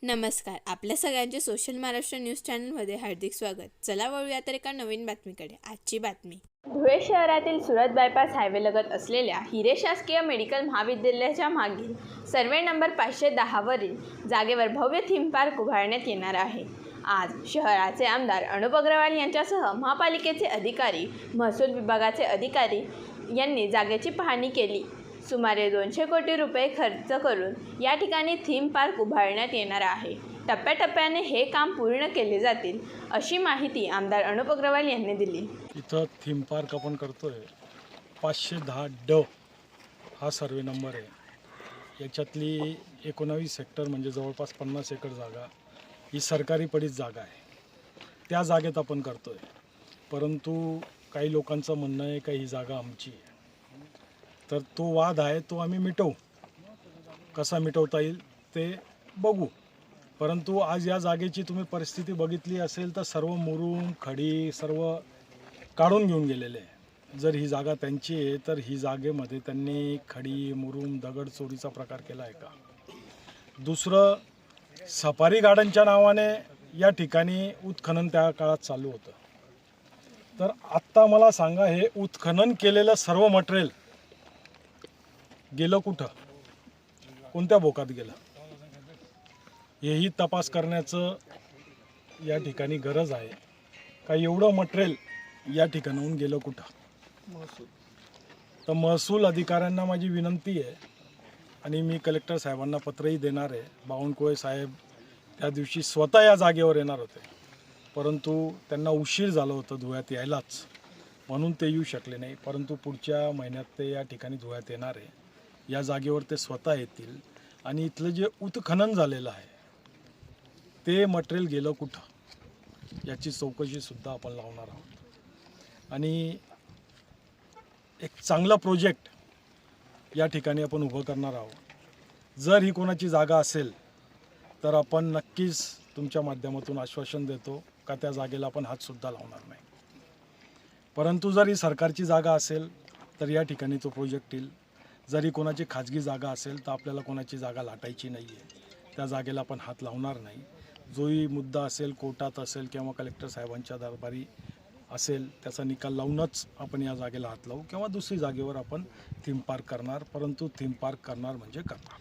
नमस्कार. आपल्या सगळ्यांचे सोशल महाराष्ट्र न्यूज चॅनलमध्ये हार्दिक स्वागत. चला वळूया तर एका नवीन बातमीकडे. आजची बातमी. धुळे शहरातील सुरत बायपास हायवेलगत असलेल्या हिरे शासकीय मेडिकल महाविद्यालयाच्या मागील सर्वे नंबर 510 वरील जागेवर भव्य थीम पार्क उभारण्यात येणार आहे. आज शहराचे आमदार अनुप अग्रवाल यांच्यासह महापालिकेचे अधिकारी, महसूल विभागाचे अधिकारी यांनी जागेची पाहणी केली. सुमारे 200 कोटी रुपये खर्च करून या ठिकाणी थीम पार्क उभारण्यात येणार आहे. टप्प्याटप्प्याने हे काम पूर्ण केले जातील, अशी माहिती आमदार अनुप अग्रवाल यांनी दिली. इथं थीम पार्क आपण करतोय. 510D हा सर्वे नंबर आहे. याच्यातली 19 हेक्टर म्हणजे जवळपास 50 एकर जागा ही सरकारी पडीत जागा आहे. त्या जागेत आपण करतोय. परंतु काही लोकांचं म्हणणं आहे की ही जागा आमची आहे. तर तो वाद आहे, तो आम्ही मिटवू. कसा मिटवता येईल ते बघू. परंतु आज या जागेची तुम्ही परिस्थिती बघितली असेल तर सर्व मुरूम खडी सर्व काढून घेऊन गेलेले आहे. जर ही जागा त्यांची आहे तर ही जागेमध्ये त्यांनी खडी मुरूम दगड चोरीचा प्रकार केला आहे का? दुसरं, सफारी गार्डनच्या नावाने या ठिकाणी उत्खनन त्या काळात चालू होतं. तर आत्ता मला सांगा, हे उत्खनन केलेलं सर्व मटेरियल गेलं कुठं, कोणत्या बोकात गेलं, हेही तपास करण्याचं या ठिकाणी गरज आहे. का एवढं मटेरियल या ठिकाणाहून गेलं कुठं? तर महसूल अधिकाऱ्यांना माझी विनंती आहे आणि मी कलेक्टर साहेबांना पत्रही देणार आहे. बावनकुळे साहेब त्या दिवशी स्वतः या जागेवर येणार होते, परंतु त्यांना उशीर झालं होतं धुळ्यात यायलाच, म्हणून ते येऊ शकले नाही. परंतु पुढच्या महिन्यात ते या ठिकाणी धुळ्यात येणार आहे. या जागेवर ते स्वतः येतील आणि इथलं जे उत्खनन झालेलं आहे ते मटेरियल गेलं कुठं याची चौकशीसुद्धा आपण लावणार आहोत. आणि एक चांगला प्रोजेक्ट या ठिकाणी आपण उभं करणार आहोत. जर ही कोणाची जागा असेल तर आपण नक्कीच तुमच्या माध्यमातून आश्वासन देतो का त्या जागेला आपण हातसुद्धा लावणार नाही. परंतु जर ही सरकारची जागा असेल तर या ठिकाणी तो प्रोजेक्ट येईल. जरी कोणाची खाजगी जागा असेल तर आपल्याला कोणाची जागा लाटायची नाही आहे. त्या जागेला आपण हात लावणार नाही. जोही मुद्दा असेल कोर्टात असेल किंवा कलेक्टर साहेबांच्या दरबारी असेल त्याचा निकाल लावूनच आपण या जागेला हात लावू किंवा दुसरी जागेवर आपण थीम पार्क करणार. परंतु थीम पार्क करणार म्हणजे करणार.